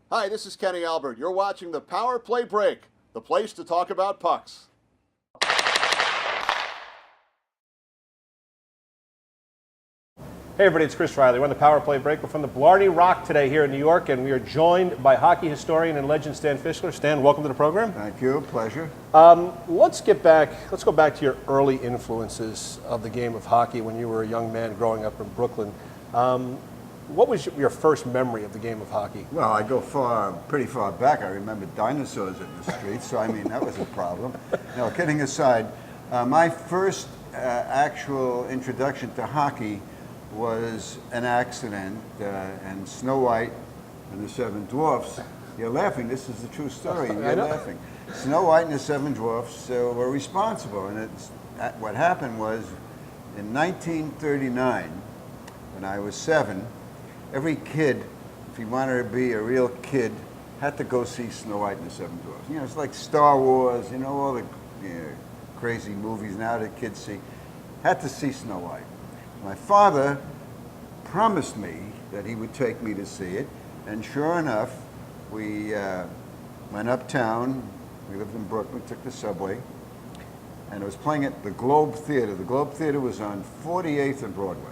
Hi, this is Kenny Albert. You're watching the Power Play Break, the place to talk about pucks. Hey everybody, it's Chris Riley. We're on the Power Play Break. We're from the Blarney Rock today here in New York, and we are joined by hockey historian and legend Stan Fischler. Stan, welcome to the program. Thank you, pleasure. Let's go back to your early influences of the game of hockey when you were a young man growing up in Brooklyn. What was your first memory of the game of hockey? Well, I go pretty far back. I remember dinosaurs in the streets, so I mean, that was a problem. No, kidding aside, my first actual introduction to hockey was an accident, and Snow White and the Seven Dwarves. You're laughing, this is the true story, and you're laughing. Snow White and the Seven Dwarves were responsible, and what happened was, in 1939, when I was 7, every kid, if he wanted to be a real kid, had to go see Snow White and the Seven Dwarfs. You know, it's like Star Wars, you know, all the crazy movies now that kids see. Had to see Snow White. My father promised me that he would take me to see it, and sure enough, we went uptown. We lived in Brooklyn, took the subway, and it was playing at the Globe Theater. The Globe Theater was on 48th and Broadway.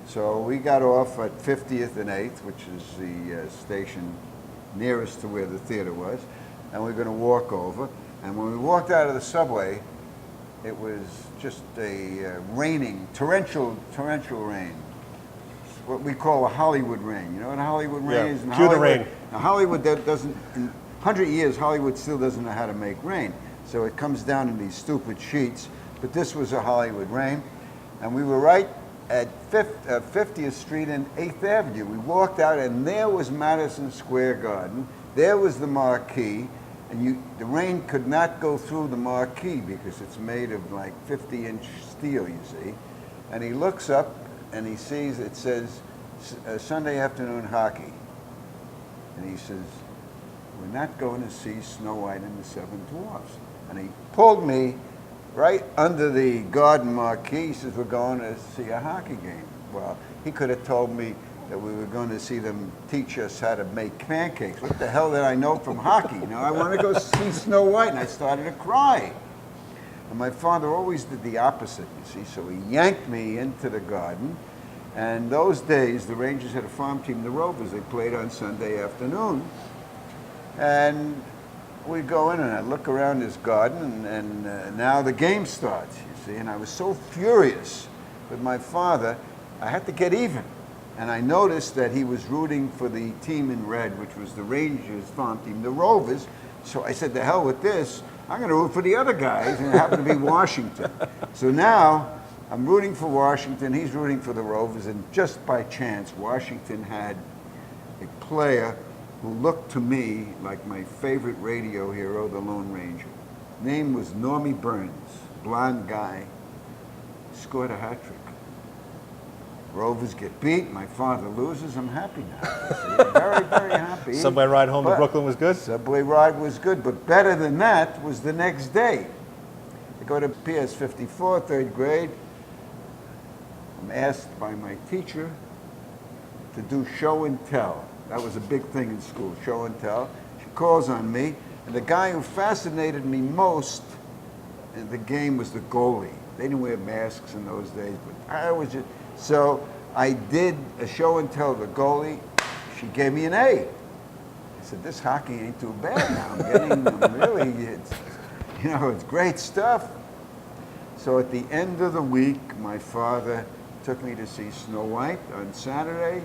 So we got off at 50th and 8th, which is the station nearest to where the theater was, and we were going to walk over. And when we walked out of the subway, it was just a raining, torrential rain. What we call a Hollywood rain. You know what a Hollywood rain is? Cue the rain. Now Hollywood doesn't, in 100 years, Hollywood still doesn't know how to make rain. So it comes down in these stupid sheets. But this was a Hollywood rain. And we were right at 50th Street and 8th Avenue. We walked out, and there was Madison Square Garden. There was the marquee, and the rain could not go through the marquee because it's made of like 50-inch steel, you see. And he looks up, and he sees it says Sunday afternoon hockey. And he says, "We're not going to see Snow White and the Seven Dwarfs." And he pulled me right under the garden marquee. He says, "We're going to see a hockey game." Well, he could have told me that we were going to see them teach us how to make pancakes. What the hell did I know from hockey? You know, I want to go see Snow White, and I started to cry. And my father always did the opposite, you see, so he yanked me into the garden. And those days, the Rangers had a farm team, the Rovers. They played on Sunday afternoon. And we go in, and I look around this garden, and now the game starts, you see. And I was so furious with my father, I had to get even. And I noticed that he was rooting for the team in red, which was the Rangers farm team, the Rovers. So I said, "To hell with this, I'm going to root for the other guys," and it happened to be Washington. So now I'm rooting for Washington, he's rooting for the Rovers, and just by chance, Washington had a player who looked to me like my favorite radio hero, the Lone Ranger. Name was Normie Burns, blonde guy, scored a hat trick. Rovers get beat, my father loses, I'm happy now. See? Very, very happy. Subway ride home to Brooklyn was good? Subway ride was good, but better than that was the next day. I go to PS 54, third grade. I'm asked by my teacher to do show and tell. That was a big thing in school, show and tell. She calls on me, and the guy who fascinated me most in the game was the goalie. They didn't wear masks in those days, but I was just... So I did a show and tell the goalie. She gave me an A. I said, "This hockey ain't too bad now. I'm really, it's great stuff." So at the end of the week, my father took me to see Snow White on Saturday.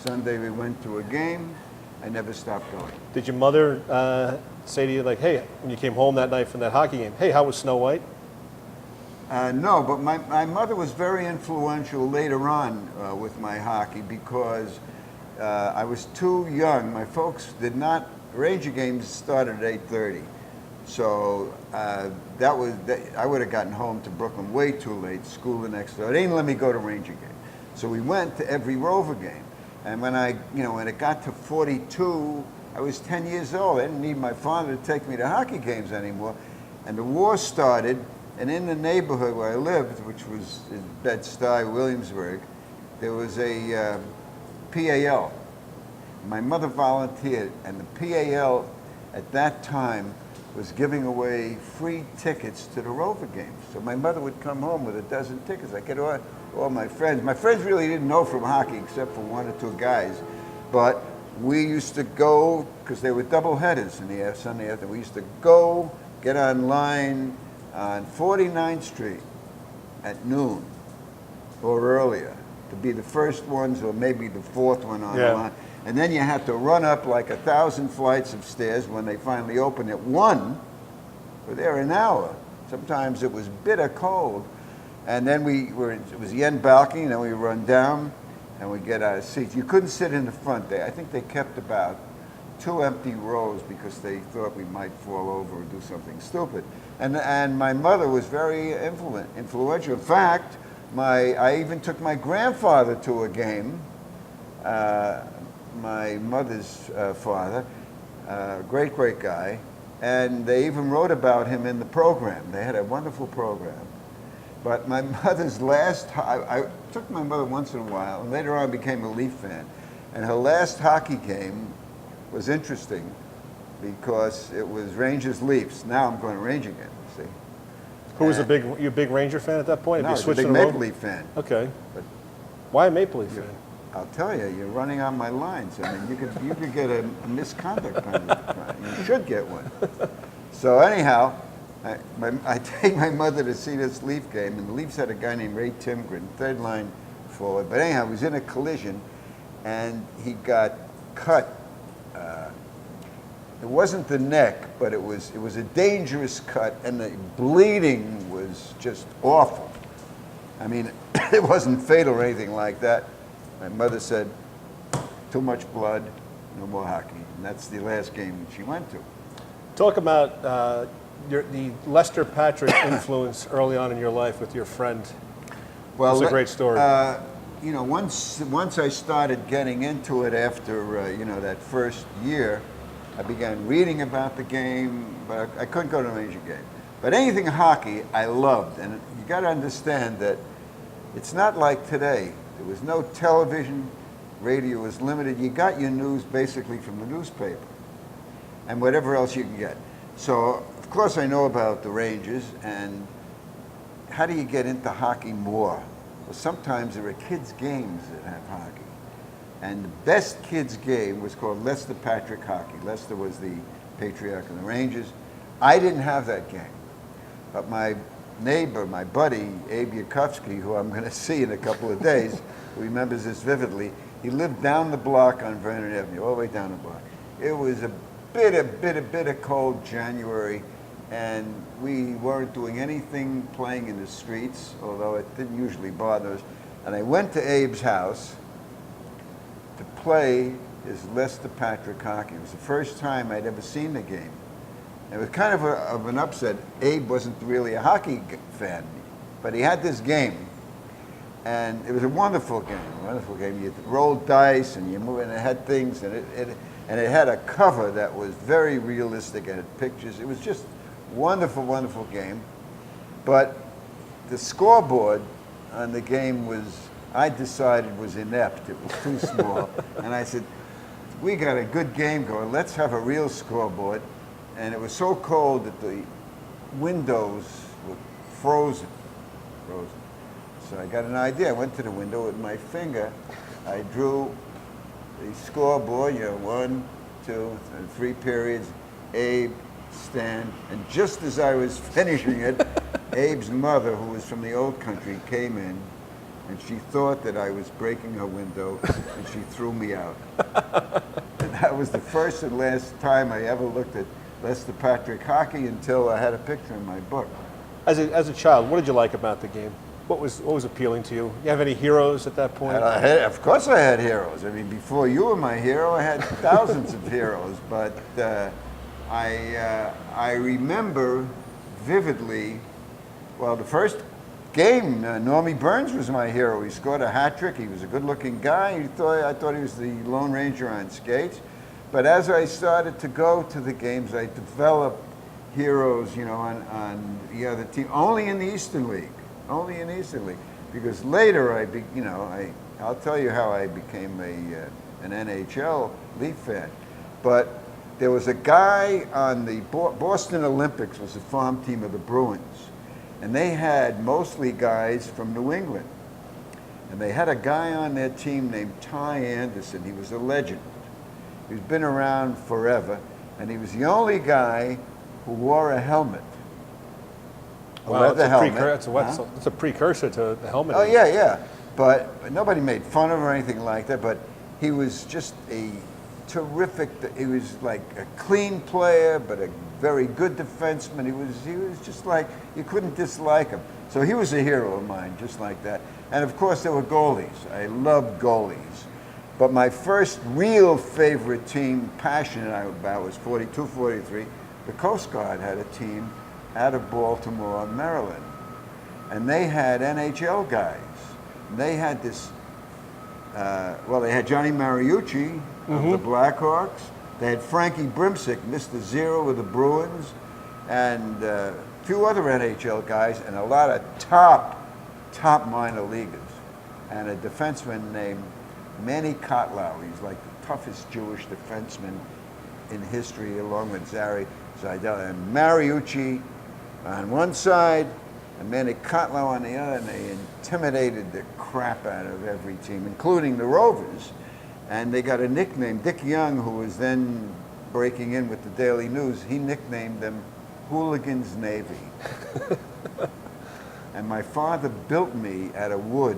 Sunday we went to a game. I never stopped going. Did your mother say to you, like, hey, when you came home that night from that hockey game, "Hey, how was Snow White"? No, but my mother was very influential later on with my hockey because I was too young. My folks did not, Ranger games started at 8:30. So I would have gotten home to Brooklyn way too late, school the next day. They didn't let me go to Ranger game. So we went to every Rover game. And when when it got to 42, I was 10 years old. I didn't need my father to take me to hockey games anymore. And the war started, and in the neighborhood where I lived, which was in Bed-Stuy, Williamsburg, there was a PAL. my mother volunteered, and the PAL at that time was giving away free tickets to the Rover games. So my mother would come home with a dozen tickets. I get all my friends. My friends really didn't know from hockey except for one or two guys, but we used to go, because they were double headers in the Sunday afternoon. We used to go, get online on 49th Street at noon or earlier to be the first ones or maybe the fourth one on the line. And then you had to run up like 1,000 flights of stairs when they finally opened at 1. We're there an hour. Sometimes it was bitter cold. And then it was the end balcony, and then we run down and we get our seats. You couldn't sit in the front. I think they kept about 2 empty rows because they thought we might fall over or do something stupid. And my mother was very influential. In fact, I even took my grandfather to a game. My mother's father, great guy, and they even wrote about him in the program. They had a wonderful program. But my mother's I took my mother once in a while, and later on became a Leaf fan. And her last hockey game was interesting because it was Rangers-Leafs. Now I'm going to Ranger again, see. Who was you a big Ranger fan at that point? No, you I was a big Maple Leaf fan. Okay. But why a Maple Leaf fan? I'll tell you, you're running on my lines. I mean, you could get a misconduct penalty. You should get one. So anyhow, I take my mother to see this Leaf game, and the Leafs had a guy named Ray Timgren, third line forward. But anyhow, he was in a collision, and he got cut. It wasn't the neck, but it was a dangerous cut, and the bleeding was just awful. I mean, it wasn't fatal or anything like that. My mother said, too much blood, no more hockey. And that's the last game she went to. Talk about the Lester Patrick influence early on in your life with your friend. Well, it's a great story. You know, once I started getting into it after, that first year, I began reading about the game, but I couldn't go to a Ranger game. But anything hockey, I loved. And you got to understand that it's not like today. There was no television, radio was limited. You got your news basically from the newspaper and whatever else you can get. So, of course, I know about the Rangers, and how do you get into hockey more? Well, sometimes there are kids' games that have hockey. And the best kids' game was called Lester Patrick Hockey. Lester was the patriarch of the Rangers. I didn't have that game. But my neighbor, my buddy, Abe Yakovsky, who I'm going to see in a couple of days, who remembers this vividly, he lived down the block on Vernon Avenue, all the way down the block. It was a bitter cold January, and we weren't doing anything playing in the streets, although it didn't usually bother us. And I went to Abe's house to play his Lester Patrick Hockey. It was the first time I'd ever seen the game. It was kind of an upset. Abe wasn't really a hockey fan, but he had this game, and it was a wonderful game. You rolled dice, and you moved, and it had things, and it had a cover that was very realistic, and it had pictures. It was just wonderful game. But the scoreboard on the game I decided was inept. It was too small, and I said, "We got a good game going. Let's have a real scoreboard." And it was so cold that the windows were frozen. So I got an idea. I went to the window with my finger. I drew the scoreboard, 1, 2, and 3 periods, Abe, Stan, and just as I was finishing it, Abe's mother, who was from the old country, came in, and she thought that I was breaking her window, and she threw me out. And that was the first and last time I ever looked at Lester Patrick Hockey until I had a picture in my book. As a child, what did you like about the game? What was appealing to you? You have any heroes at that point? Of course I had heroes. I mean, before you were my hero, I had thousands of heroes. But I remember vividly, well, the first game, Normie Burns was my hero. He scored a hat trick. He was a good-looking guy. I thought he was the Lone Ranger on skates. But as I started to go to the games, I developed heroes, on the other team, only in the Eastern League. Because later I'll tell you how I became a an NHL Leaf fan. But there was a guy on the Boston Olympics, was a farm team of the Bruins, and they had mostly guys from New England. And they had a guy on their team named Ty Anderson. He was a legend. He's been around forever, and he was the only guy who wore a helmet. Wow, leather helmet. It's a precursor to the helmet. Oh, yeah, yeah. But nobody made fun of him or anything like that, but he was just a terrific, he was like a clean player, but a very good defenseman. He was just like, you couldn't dislike him. So he was a hero of mine, just like that. And of course there were goalies. I loved goalies. But my first real favorite team, passionate about, was 42, 43. The Coast Guard had a team out of Baltimore, Maryland. And they had NHL guys. They had this, they had Johnny Mariucci of the Blackhawks. They had Frankie Brimsick, Mr. Zero of the Bruins, and a few other NHL guys, and a lot of top minor leaguers. And a defenseman named Manny Kotlow. He's like the toughest Jewish defenseman in history, along with Zari Zaidel. And Mariucci on one side, and Manny Kotlow on the other, and they intimidated the crap out of every team, including the Rovers. And they got a nickname. Dick Young, who was then breaking in with the Daily News, he nicknamed them Hooligans Navy. And my father built me out of wood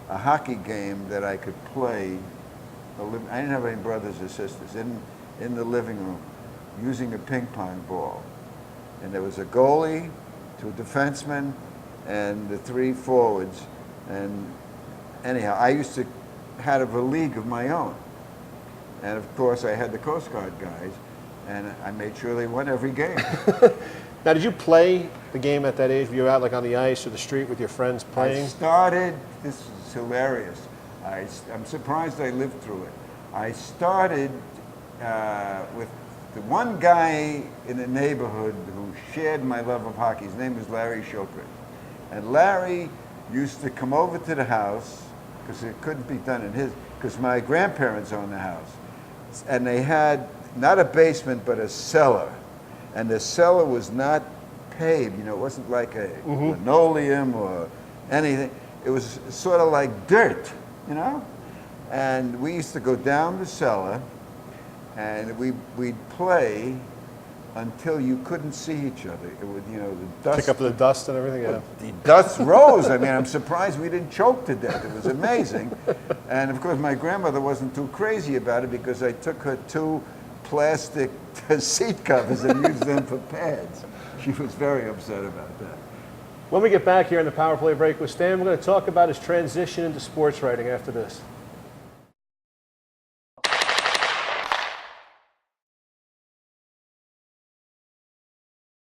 a hockey game that I could play. I didn't have any brothers or sisters. In the living room, using a ping pong ball. And there was a goalie, two defensemen, and the three forwards. And anyhow, I used to have a league of my own. And of course, I had the Coast Guard guys, and I made sure they won every game. Now, did you play the game at that age? Were you out like on the ice or the street with your friends playing? I started, this is hilarious. I'm surprised I lived through it. I started with the one guy in the neighborhood who shared my love of hockey. His name was Larry Shokrit. And Larry used to come over to the house, because it couldn't be done in his, because my grandparents owned the house. And they had not a basement, but a cellar. And the cellar was not paved, it wasn't like a linoleum or anything. It was sort of like dirt, And we used to go down the cellar, and we'd play until you couldn't see each other. It would, the dust. Pick up the dust and everything, yeah. The dust rose. I mean, I'm surprised we didn't choke to death. It was amazing. And of course, my grandmother wasn't too crazy about it, because I took her 2 plastic seat covers and used them for pads. She was very upset about that. When we get back here in the Power Play break with Stan, we're going to talk about his transition into sports writing after this.